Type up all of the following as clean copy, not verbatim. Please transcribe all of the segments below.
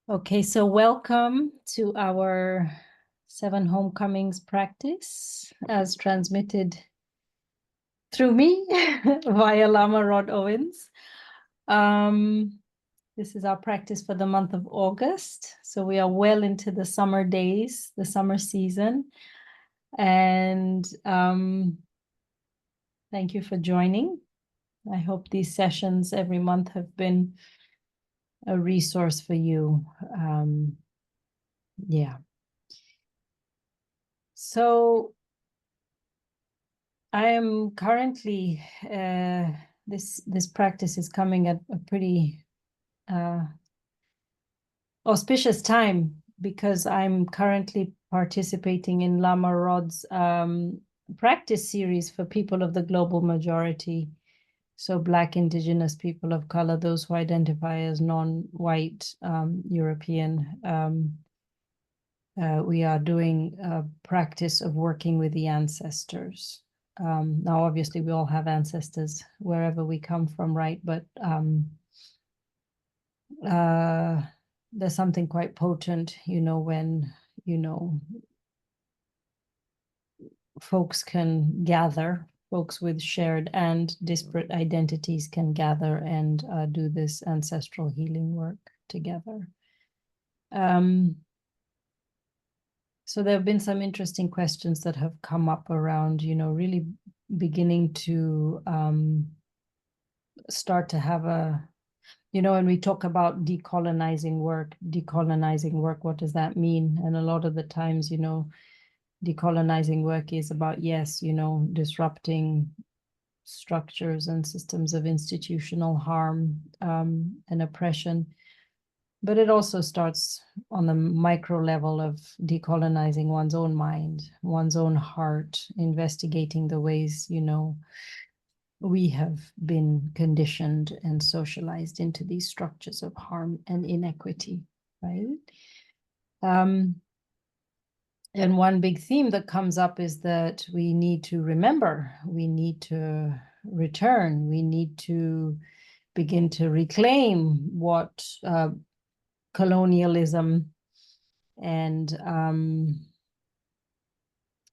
Okay, so welcome to our 7 homecomings practice as transmitted through me via Lama Rod Owens. This is our practice for the month of August. So we are well into the summer days, the summer season. And thank you for joining. I hope these sessions every month have been a resource for you. Yeah. So I am currently, this practice is coming at a pretty auspicious time because I'm currently participating in Lama Rod's practice series for people of the global majority. So Black, Indigenous, people of color, those who identify as non-white European. We are doing a practice of working with the ancestors. Now, obviously, we all have ancestors wherever we come from, right? But there's something quite potent, when, folks can gather, folks with shared and disparate identities can gather and do this ancestral healing work together. So there have been some interesting questions that have come up around, really beginning to start to have when we talk about decolonizing work, what does that mean? And a lot of the times, decolonizing work is about, yes, disrupting structures and systems of institutional harm and oppression. But it also starts on the micro level of decolonizing one's own mind, one's own heart, investigating the ways, we have been conditioned and socialized into these structures of harm and inequity, right? And one big theme that comes up is that we need to remember, we need to return, we need to begin to reclaim what colonialism and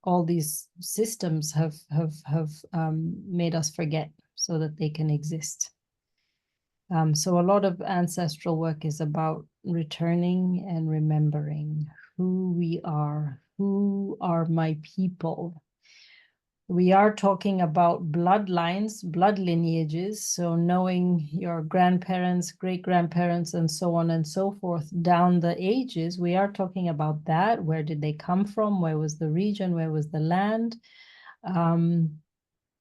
all these systems have made us forget so that they can exist. So a lot of ancestral work is about returning and remembering who we are, who are my people. We are talking about bloodlines, blood lineages, so knowing your grandparents, great-grandparents, and so on and so forth down the ages. We are talking about that. Where did they come from? Where was the region? Where was the land? And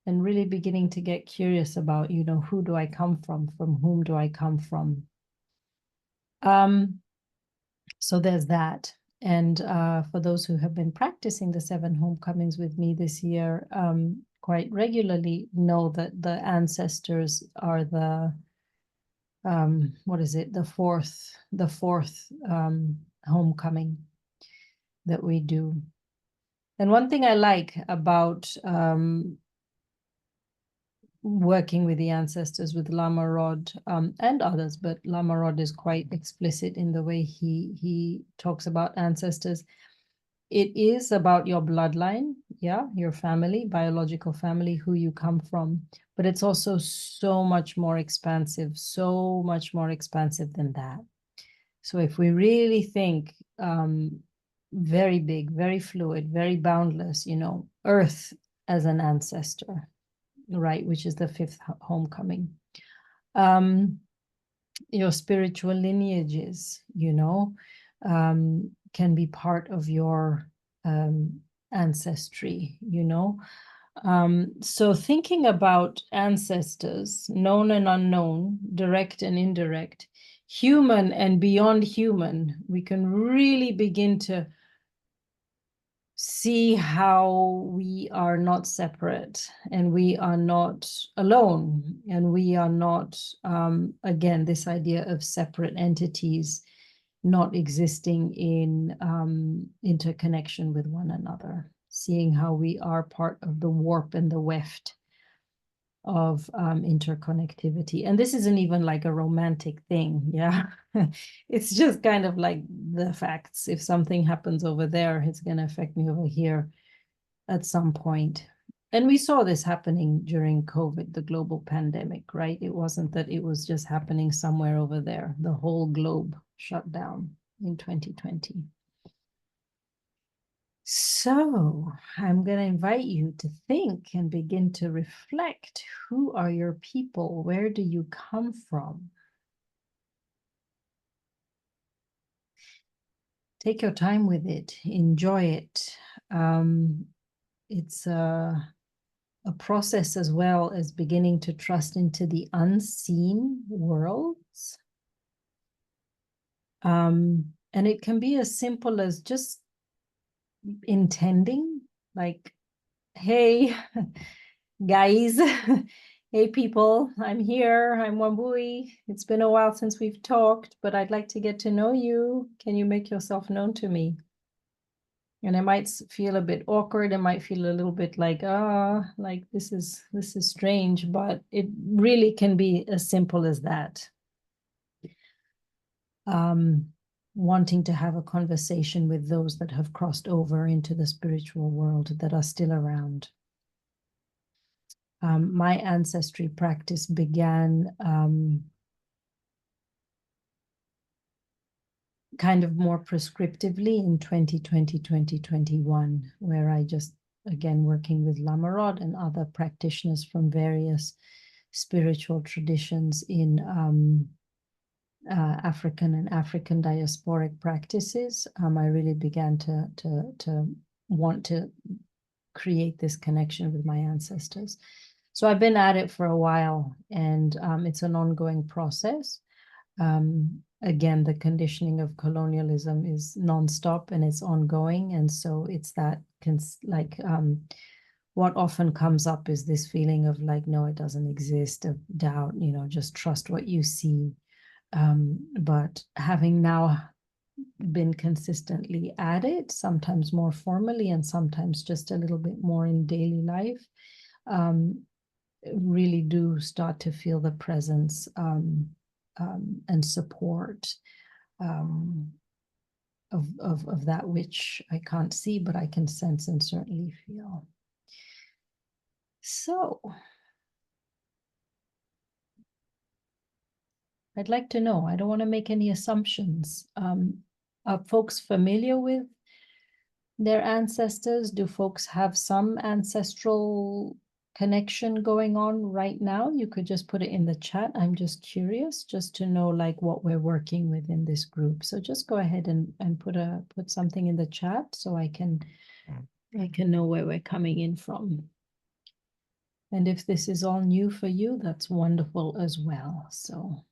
really beginning to get curious about, who do I come from? From whom do I come from? So there's that. And for those who have been practicing the 7 homecomings with me this year, quite regularly know that the ancestors are the, the fourth homecoming that we do. And one thing I like about working with the ancestors, with Lama Rod and others, but Lama Rod is quite explicit in the way he talks about ancestors. It is about your bloodline, your family, biological family, who you come from, but it's also so much more expansive than that. So if we really think very big, very fluid, very boundless, Earth as an ancestor, right, which is the 5th homecoming. Your spiritual lineages, can be part of your ancestry, So thinking about ancestors, known and unknown, direct and indirect, human and beyond human, we can really begin to see how we are not separate and we are not alone and we are not, again, this idea of separate entities not existing in interconnection with one another, seeing how we are part of the warp and the weft of interconnectivity. And this isn't even like a romantic thing, yeah. It's just kind of like the facts. If something happens over there, it's going to affect me over here at some point. And we saw this happening during COVID, the global pandemic, right? It wasn't that it was just happening somewhere over there. The whole globe shut down in 2020. So I'm going to invite you to think and begin to reflect. Who are your people? Where do you come from? Take your time with it. Enjoy it. It's a process as well as beginning to trust into the unseen worlds. And it can be as simple as just intending, like, hey, guys, hey, people, I'm here. I'm Wambui. It's been a while since we've talked, but I'd like to get to know you. Can you make yourself known to me? And it might feel a bit awkward. It might feel a little bit like, like this is strange, but it really can be as simple as that. Wanting to have a conversation with those that have crossed over into the spiritual world that are still around. My ancestry practice began kind of more prescriptively in 2020, 2021, where I just, again, working with Lama Rod and other practitioners from various spiritual traditions in African and African diasporic practices, I really began to want to create this connection with my ancestors. So I've been at it for a while, and it's an ongoing process. Again, the conditioning of colonialism is nonstop and it's ongoing. And so it's that what often comes up is this feeling of like, no, it doesn't exist, of doubt, just trust what you see. But having now been consistently at it, sometimes more formally and sometimes just a little bit more in daily life, really do start to feel the presence and support of that which I can't see, but I can sense and certainly feel. So I'd like to know, I don't want to make any assumptions. Are folks familiar with their ancestors? Do folks have some ancestral connection going on right now? You could just put it in the chat. I'm just curious just to know like what we're working with in this group. So just go ahead and put something in the chat so I can know where we're coming in from. And if this is all new for you, that's wonderful as well. So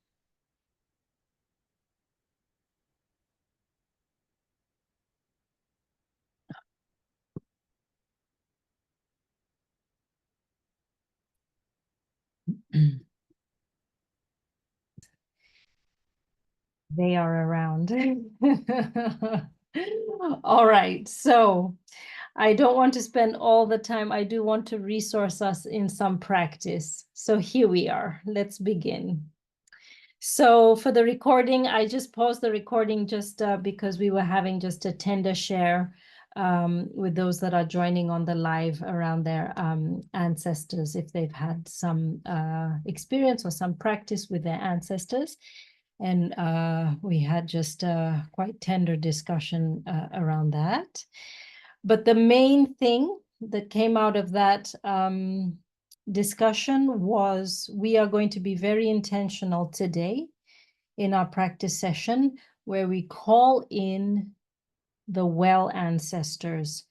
they are around. All right, so I don't want to spend all the time. I do want to resource us in some practice. So here we are. Let's begin. So for the recording, I just paused the recording just because we were having just a tender share with those that are joining on the live around their ancestors, if they've had some experience or some practice with their ancestors. And we had just a quite tender discussion around that. But the main thing that came out of that discussion was we are going to be very intentional today in our practice session where we call in the well ancestors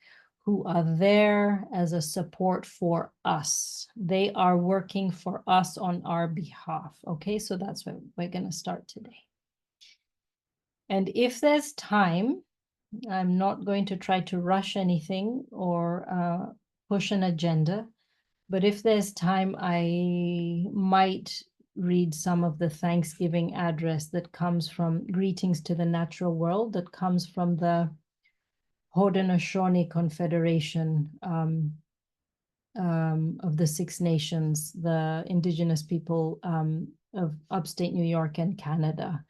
who are there as a support for us. They are working for us on our behalf. Okay, so that's what we're going to start today. And if there's time, I'm not going to try to rush anything or push an agenda, but if there's time, I might read some of the Thanksgiving address that comes from Greetings to the Natural World, that comes from the Haudenosaunee Confederation of the Six Nations, the indigenous people of upstate New York and Canada,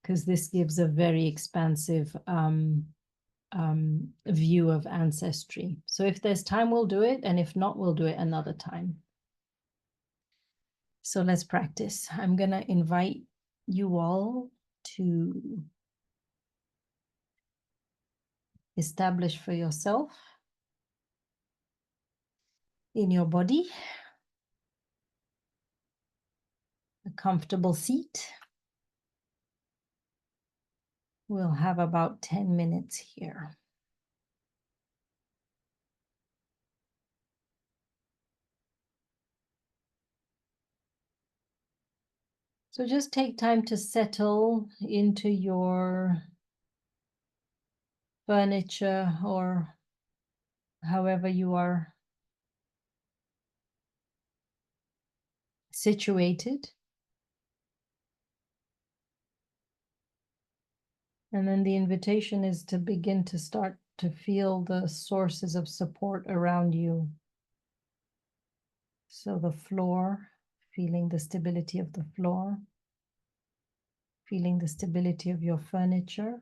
because this gives a very expansive view of ancestry. So if there's time, we'll do it, and if not, we'll do it another time. So let's practice. I'm gonna invite you all to establish for yourself in your body a comfortable seat. We'll have about 10 minutes here. So just take time to settle into your furniture or however you are situated. And then the invitation is to begin to start to feel the sources of support around you. So the floor, feeling the stability of the floor, feeling the stability of your furniture.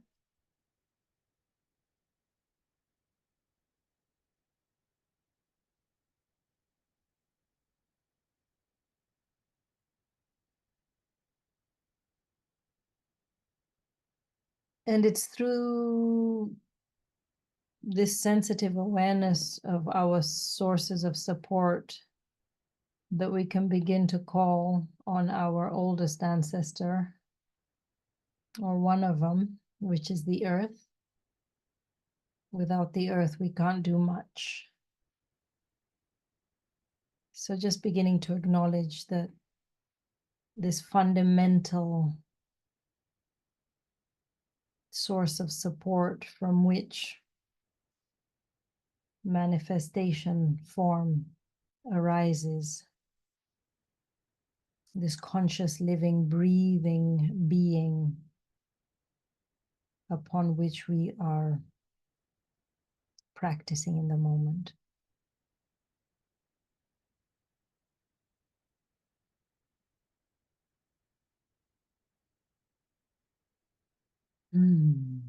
And it's through this sensitive awareness of our sources of support that we can begin to call on our oldest ancestor, or one of them, which is the earth. Without the earth, we can't do much. So just beginning to acknowledge that this fundamental source of support from which manifestation form arises, this conscious living, breathing being upon which we are practicing in the moment. Mm.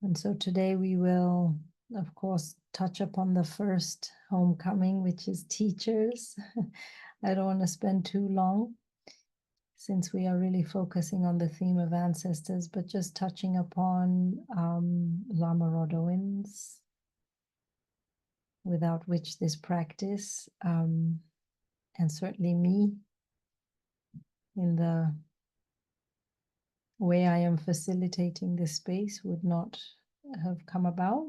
And so today we will, of course, touch upon the first homecoming, which is teachers. I don't want to spend too long since we are really focusing on the theme of ancestors, but just touching upon Lama Rodoins, without which this practice, and certainly me, in the way I am facilitating this space, would not have come about.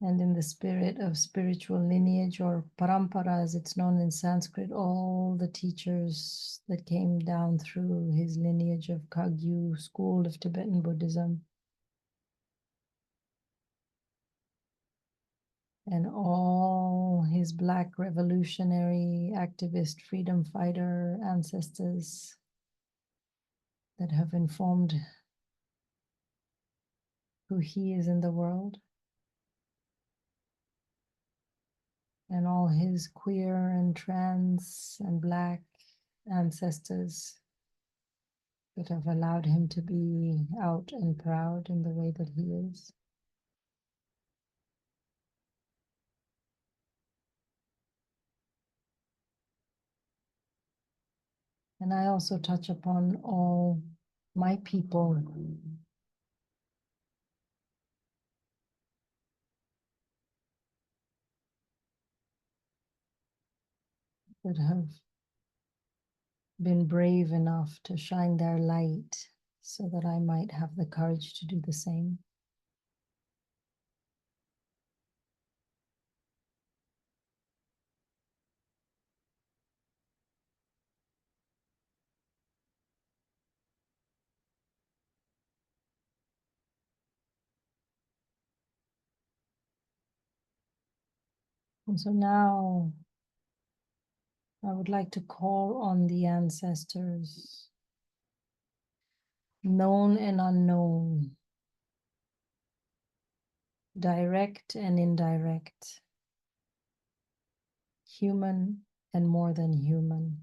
And in the spirit of spiritual lineage, or parampara as it's known in Sanskrit, all the teachers that came down through his lineage of Kagyu school of Tibetan Buddhism, and all his Black revolutionary activist freedom fighter ancestors that have informed who he is in the world, and all his queer and trans and Black ancestors that have allowed him to be out and proud in the way that he is. And I also touch upon all my people that have been brave enough to shine their light so that I might have the courage to do the same. And so now I would like to call on the ancestors, known and unknown, direct and indirect, human and more than human,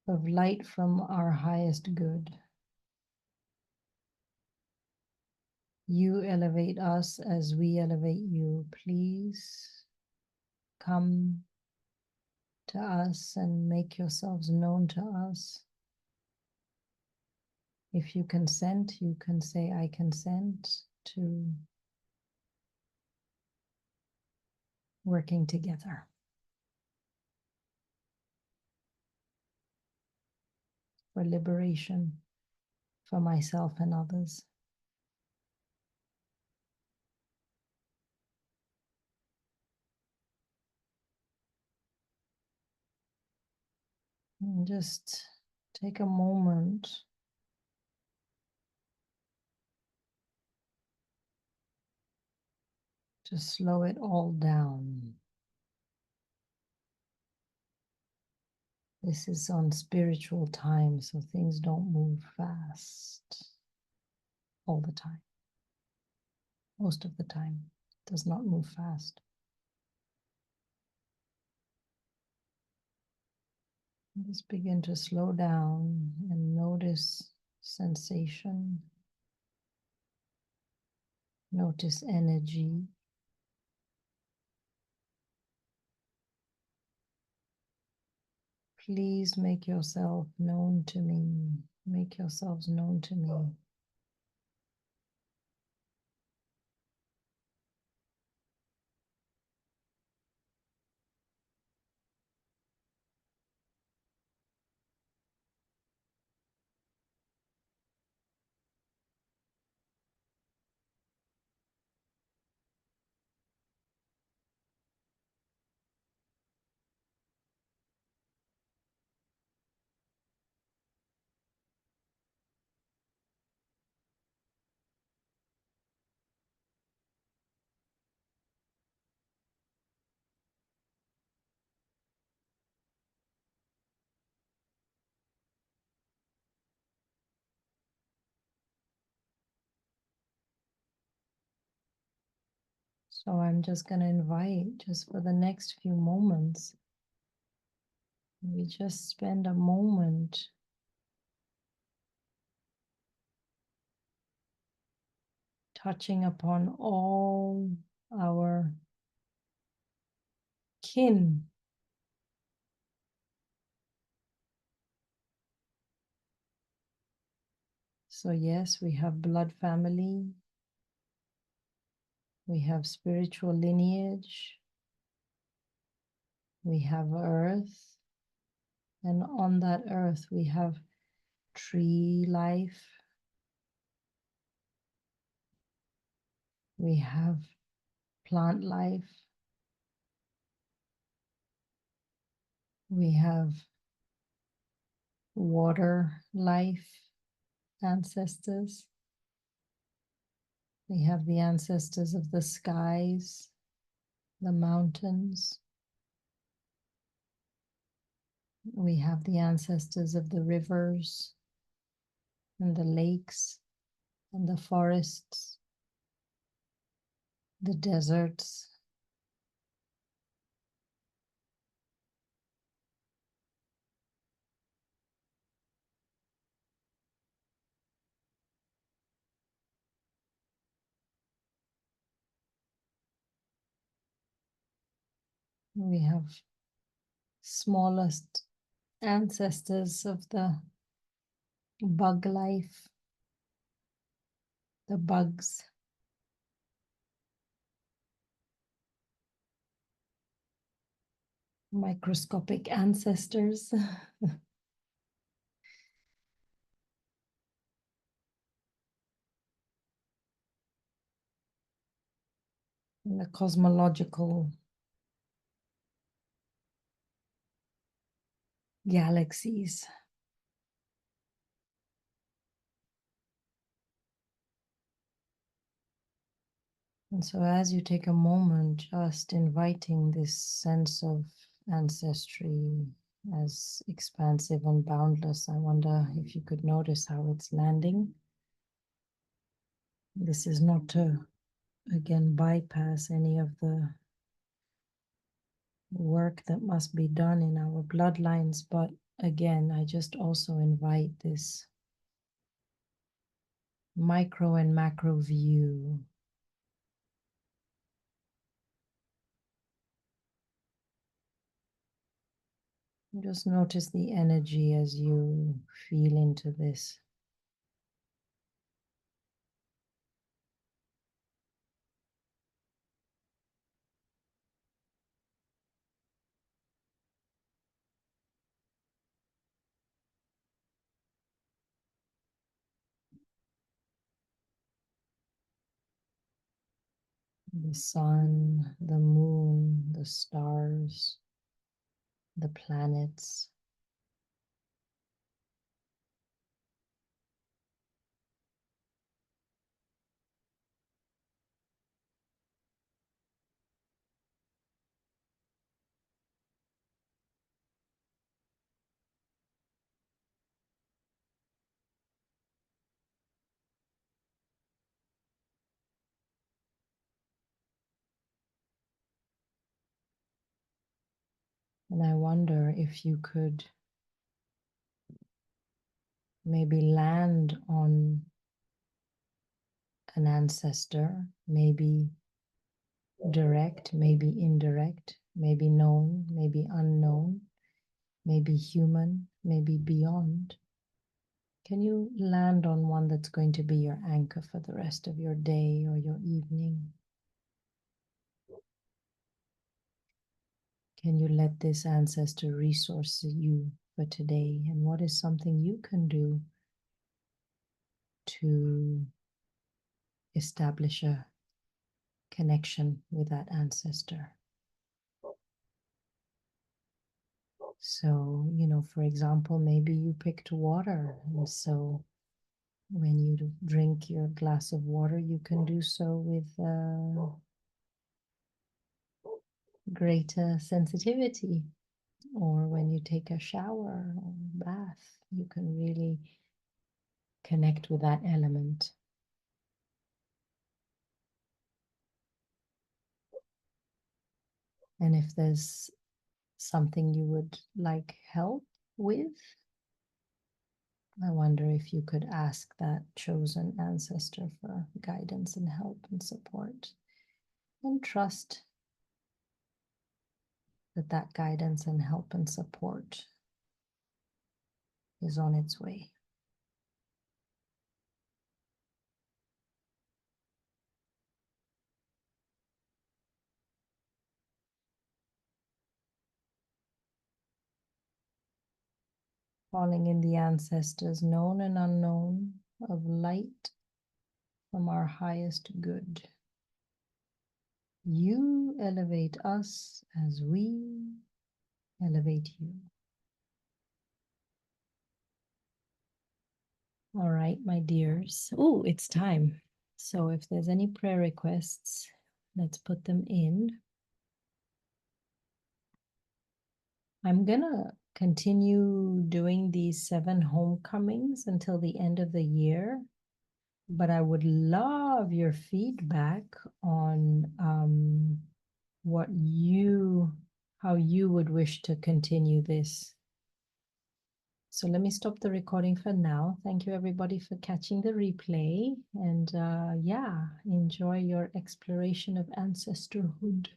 of light from our highest good. You elevate us as we elevate you. Please come to us and make yourselves known to us. If you consent, you can say, I consent to working together for liberation for myself and others. And just take a moment to slow it all down. This is on spiritual time, so things don't move fast all the time. Most of the time, it does not move fast. Just begin to slow down and notice sensation. Notice energy. Please make yourself known to me. Make yourselves known to me. So I'm just going to invite, just for the next few moments, we just spend a moment touching upon all our kin. So yes, we have blood family, we have spiritual lineage, we have earth, and on that earth we have tree life, we have plant life, we have water life ancestors, we have the ancestors of the skies, the mountains, we have the ancestors of the rivers and the lakes and the forests, the deserts. We have smallest ancestors of the bug life, the bugs. Microscopic ancestors. In the cosmological galaxies. And so as you take a moment, just inviting this sense of ancestry as expansive and boundless, I wonder if you could notice how it's landing. This is not to, again, bypass any of the work that must be done in our bloodlines, but again, I just also invite this micro and macro view. Just notice the energy as you feel into this. The sun, the moon, the stars, the planets. And I wonder if you could maybe land on an ancestor, maybe direct, maybe indirect, maybe known, maybe unknown, maybe human, maybe beyond. Can you land on one that's going to be your anchor for the rest of your day or your evening? Can you let this ancestor resource you for today? And what is something you can do to establish a connection with that ancestor? So, for example, maybe you picked water, and so when you drink your glass of water, you can do so with greater sensitivity. Or when you take a shower or bath, you can really connect with that element. And if there's something you would like help with, I wonder if you could ask that chosen ancestor for guidance and help and support, and trust that that guidance and help and support is on its way. Calling in the ancestors, known and unknown, of light from our highest good. You elevate us as we elevate you. All right, my dears. Oh, it's time. So if there's any prayer requests, let's put them in. I'm gonna continue doing these 7 homecomings until the end of the year, but I would love your feedback on how you would wish to continue this. So let me stop the recording for now. Thank you everybody for catching the replay, and yeah, enjoy your exploration of ancestorhood.